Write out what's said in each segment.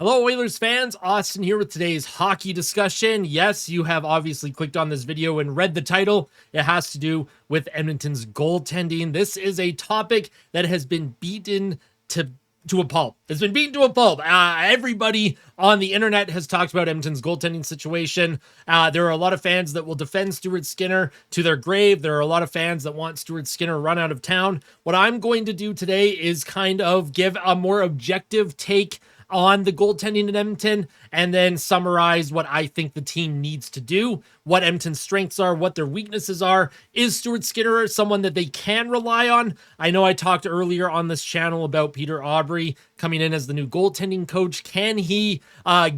Hello, Oilers fans. Austin here with today's hockey discussion. Yes, you have obviously clicked on this video and read the title. It has to do with Edmonton's goaltending. This is a topic that has been beaten to a pulp. It's been beaten to a pulp. Everybody on the internet has talked about Edmonton's goaltending situation. There are a lot of fans that will defend Stuart Skinner to their grave. There are a lot of fans that want Stuart Skinner run out of town. What I'm going to do today is kind of give a more objective take on the goaltending in Edmonton, and then summarize what I think the team needs to do, what Edmonton's strengths are, what their weaknesses are. Is Stuart Skinner someone that they can rely on? I know I talked earlier on this channel about Peter Aubry coming in as the new goaltending coach. Can he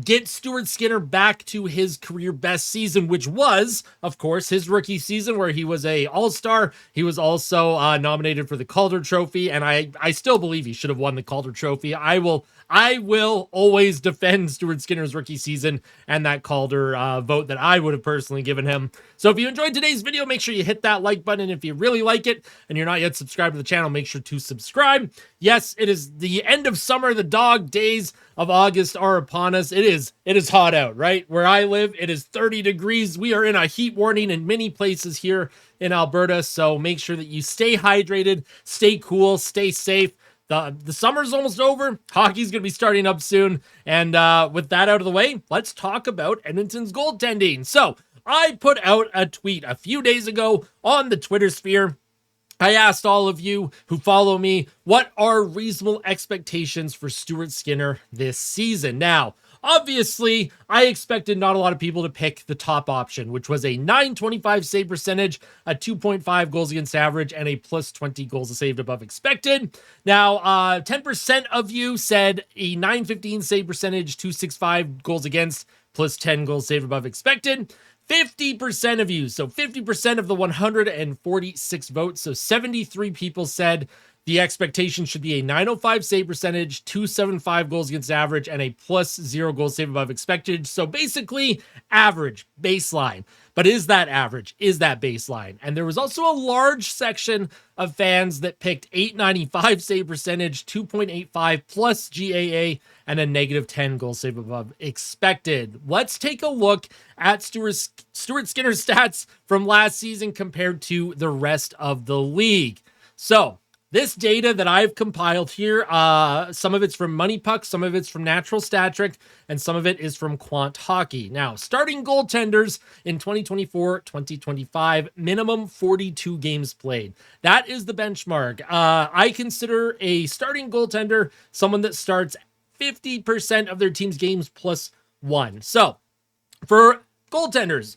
get Stuart Skinner back to his career best season, which was, of course, his rookie season where he was a all-star. He was also nominated for the Calder Trophy, and I still believe he should have won the Calder Trophy. I will always defend Stuart Skinner's rookie season and that Calder vote that I would have personally given him. So if you enjoyed today's video, make sure you hit that like button. If you really like it and you're not yet subscribed to the channel, make sure to subscribe. Yes, it is the end of summer. The dog days of August are upon us. It is hot out, right? Where I live, it is 30 degrees. We are in a heat warning in many places here in Alberta. So make sure that you stay hydrated, stay cool, stay safe. The summer's almost over. Hockey's going to be starting up soon. And with that out of the way, let's talk about Edmonton's goaltending. So I put out a tweet a few days ago on the Twitter sphere. I asked all of you who follow me, what are reasonable expectations for Stuart Skinner this season? Now, obviously, I expected not a lot of people to pick the top option, which was a .925 save percentage, a 2.5 goals against average, and a plus 20 goals saved above expected. Now, 10% of you said a .915 save percentage, 265 goals against, plus 10 goals saved above expected. 50% of you, so 50% of the 146 votes, so 73 people said the expectation should be a .905 save percentage, 275 goals against average, and a plus 0 goals saved above expected. So basically, average, baseline. But is that average? Is that baseline? And there was also a large section of fans that picked .895 save percentage, 2.85 plus GAA, and a -10 goals saved above expected. Let's take a look at Stuart Skinner's stats from last season compared to the rest of the league. So, this data that I've compiled here, some of it's from Money Puck, some of it's from Natural Stat Trick, and some of it is from Quant Hockey. Now, starting goaltenders in 2024-2025, minimum 42 games played. That is the benchmark. I consider a starting goaltender someone that starts 50% of their team's games plus one. So, for goaltenders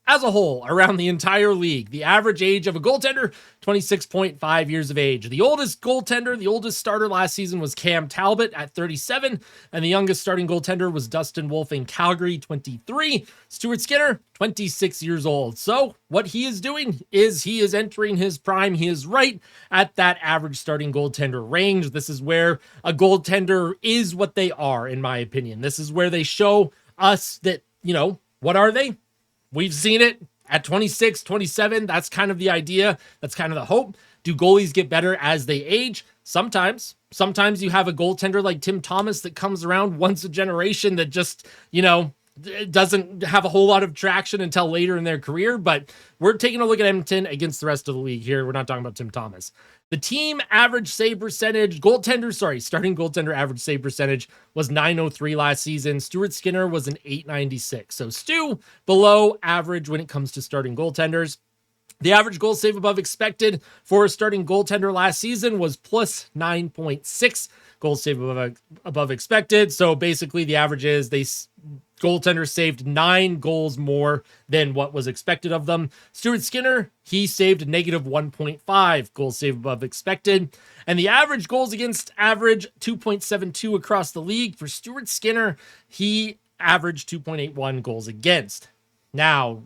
as a whole around the entire league, the average age of a goaltender, 26.5 years of age. The oldest goaltender, the oldest starter last season was Cam Talbot at 37, and the youngest starting goaltender was Dustin Wolf in Calgary, 23. Stuart Skinner, 26 years old. So what he is doing is he is entering his prime. He is right at that average starting goaltender range. This is where a goaltender is what they are, in my opinion. This is where they show us that, what are they? We've seen it at 26, 27. That's kind of the idea. That's kind of the hope. Do goalies get better as they age? Sometimes. Sometimes you have a goaltender like Tim Thomas that comes around once a generation that just, doesn't have a whole lot of traction until later in their career. But we're taking a look at Edmonton against the rest of the league here. We're not talking about Tim Thomas. The team average save percentage, starting goaltender average save percentage was .903 last season. Stuart Skinner was an .896. So Stu, below average when it comes to starting goaltenders. The average goal save above expected for a starting goaltender last season was plus 9.6 goals save above expected. So basically the average is goaltender saved 9 goals more than what was expected of them. Stuart Skinner, he saved -1.5 goals saved above expected. And the average goals against average, 2.72 across the league. For Stuart Skinner, he averaged 2.81 goals against. Now,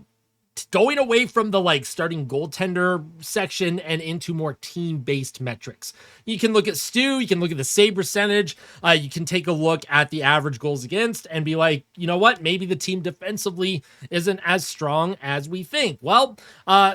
going away from the starting goaltender section and into more team-based metrics. You can look at Stu, you can look at the save percentage, you can take a look at the average goals against and be like, you know what, maybe the team defensively isn't as strong as we think. Well,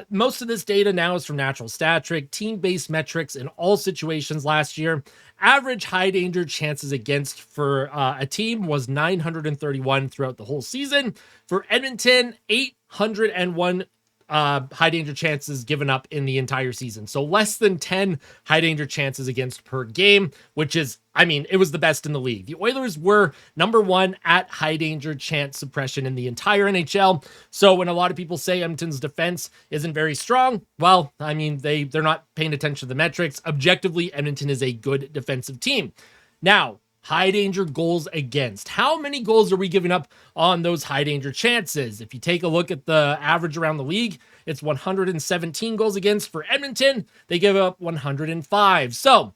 most of this data now is from Natural Stat Trick, team-based metrics in all situations last year. average high danger chances against for a team was 931 throughout the whole season. For Edmonton, 801 high danger chances given up in the entire season. So less than 10 high danger chances against per game, which is, I mean, it was the best in the league. The Oilers were number one at high danger chance suppression in the entire NHL. So when a lot of people say Edmonton's defense isn't very strong, well, I mean, they're not paying attention to the metrics. Objectively, Edmonton is a good defensive team. Now, high danger goals against. How many goals are we giving up on those high danger chances? If you take a look at the average around the league, it's 117 goals against. For Edmonton, they give up 105. So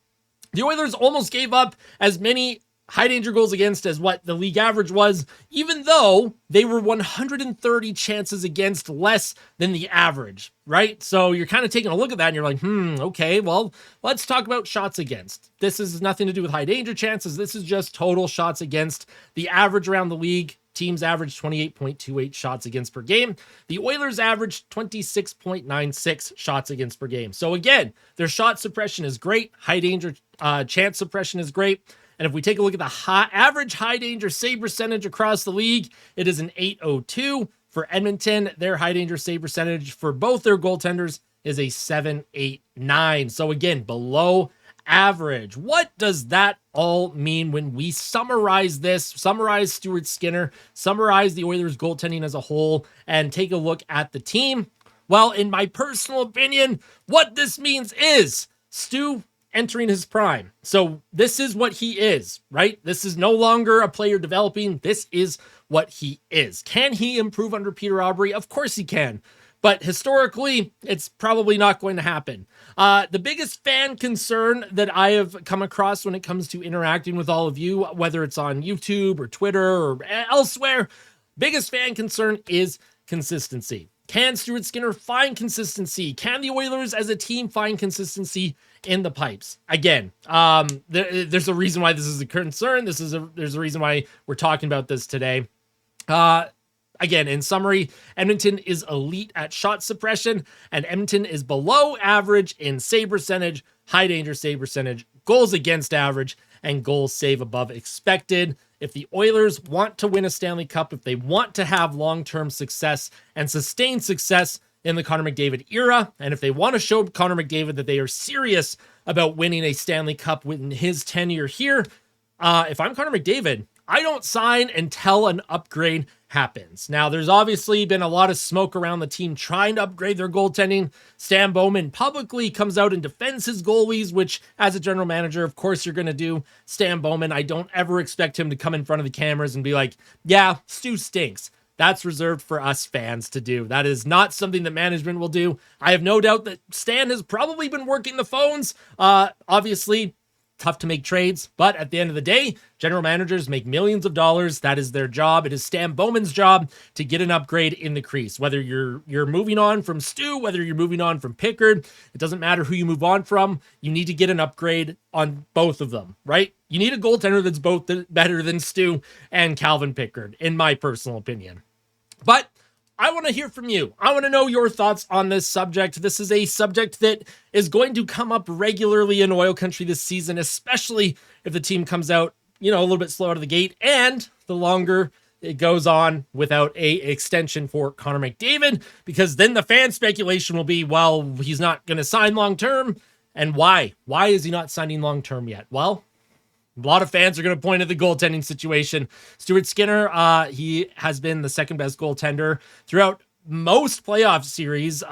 the Oilers almost gave up as many high danger goals against as what the league average was, even though they were 130 chances against less than the average, right? So you're kind of taking a look at that and you're like, okay, well, let's talk about shots against. This is nothing to do with high danger chances. This is just total shots against. The average around the league, teams average 28.28 shots against per game. The Oilers averaged 26.96 shots against per game. So again, their shot suppression is great. High danger chance suppression is great. And if we take a look at the average high danger save percentage across the league, it is an 802. For Edmonton, their high danger save percentage for both their goaltenders is a 789. So again, below average. What does that all mean when we summarize this, summarize Stuart Skinner, summarize the Oilers goaltending as a whole, and take a look at the team? Well, in my personal opinion, what this means is Stu entering his prime. So this is what he is, right? This is no longer a player developing. This is what he is. Can he improve under Peter Aubrey? Of course he can. But historically, it's probably not going to happen. The biggest fan concern that I have come across when it comes to interacting with all of you, whether it's on YouTube or Twitter or elsewhere, biggest fan concern is consistency. Can Stuart Skinner find consistency? Can the Oilers as a team find consistency in the pipes? Again, there's a reason why this is a concern. There's a reason why we're talking about this today. Again, in summary, Edmonton is elite at shot suppression, and Edmonton is below average in save percentage, high danger save percentage, goals against average, and goals save above expected. If the Oilers want to win a Stanley Cup, if they want to have long-term success and sustained success in the Connor McDavid era, and if they want to show Connor McDavid that they are serious about winning a Stanley Cup within his tenure here, if I'm Connor McDavid, I don't sign until an upgrade happens. Now, there's obviously been a lot of smoke around the team trying to upgrade their goaltending. Stan Bowman publicly comes out and defends his goalies, which as a general manager, of course you're going to do. Stan Bowman, I don't ever expect him to come in front of the cameras and be like, yeah, Stu stinks. That's reserved for us fans to do. That is not something that management will do. I have no doubt that Stan has probably been working the phones. Obviously, tough to make trades, but at the end of the day, general managers make millions of dollars. That is their job. It is Stan Bowman's job to get an upgrade in the crease. Whether you're moving on from Stu, whether you're moving on from Pickard, it doesn't matter who you move on from. You need to get an upgrade on both of them, right? You need a goaltender that's both better than Stu and Calvin Pickard, in my personal opinion. But I want to hear from you. I want to know your thoughts on this subject. This is a subject that is going to come up regularly in oil country this season, especially if the team comes out, a little bit slow out of the gate, and the longer it goes on without a extension for Connor McDavid, because then the fan speculation will be, well, he's not going to sign long-term. And why? Why is he not signing long-term yet? Well, a lot of fans are going to point at the goaltending situation. Stuart Skinner, he has been the second best goaltender throughout most playoff series,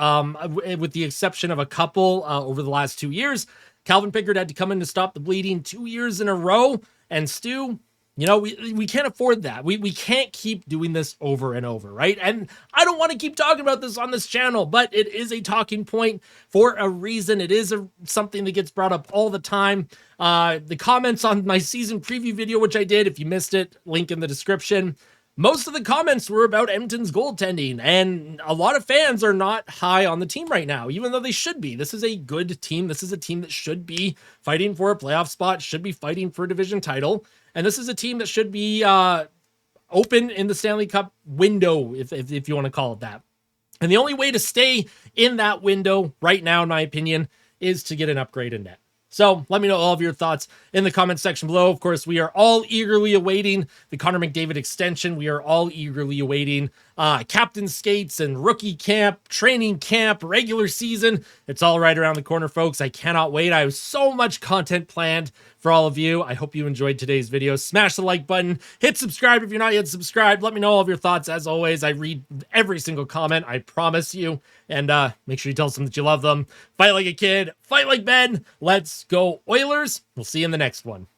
with the exception of a couple over the last 2 years. Calvin Pickard had to come in to stop the bleeding 2 years in a row. And Stu, we can't afford that. We can't keep doing this over and over, right? And I don't want to keep talking about this on this channel, but it is a talking point for a reason. It is something that gets brought up all the time. The comments on my season preview video, which I did, if you missed it, link in the description. Most of the comments were about Edmonton's goaltending, and a lot of fans are not high on the team right now, even though they should be. This is a good team. This is a team that should be fighting for a playoff spot, should be fighting for a division title, and this is a team that should be open in the Stanley Cup window, if you want to call it that. And the only way to stay in that window right now, in my opinion, is to get an upgrade in net. So let me know all of your thoughts in the comment section below. Of course, we are all eagerly awaiting the Connor McDavid extension. We are all eagerly awaiting captain skates and rookie camp, training camp, regular season. It's all right around the corner, folks. I cannot wait. I have so much content planned for all of you. I hope you enjoyed today's video. Smash the like button. Hit subscribe if you're not yet subscribed. Let me know all of your thoughts. As always, I read every single comment. I promise you. And make sure you tell them that you love them. Fight like a kid. Fight like Ben. Let's go Oilers. We'll see you in the next one.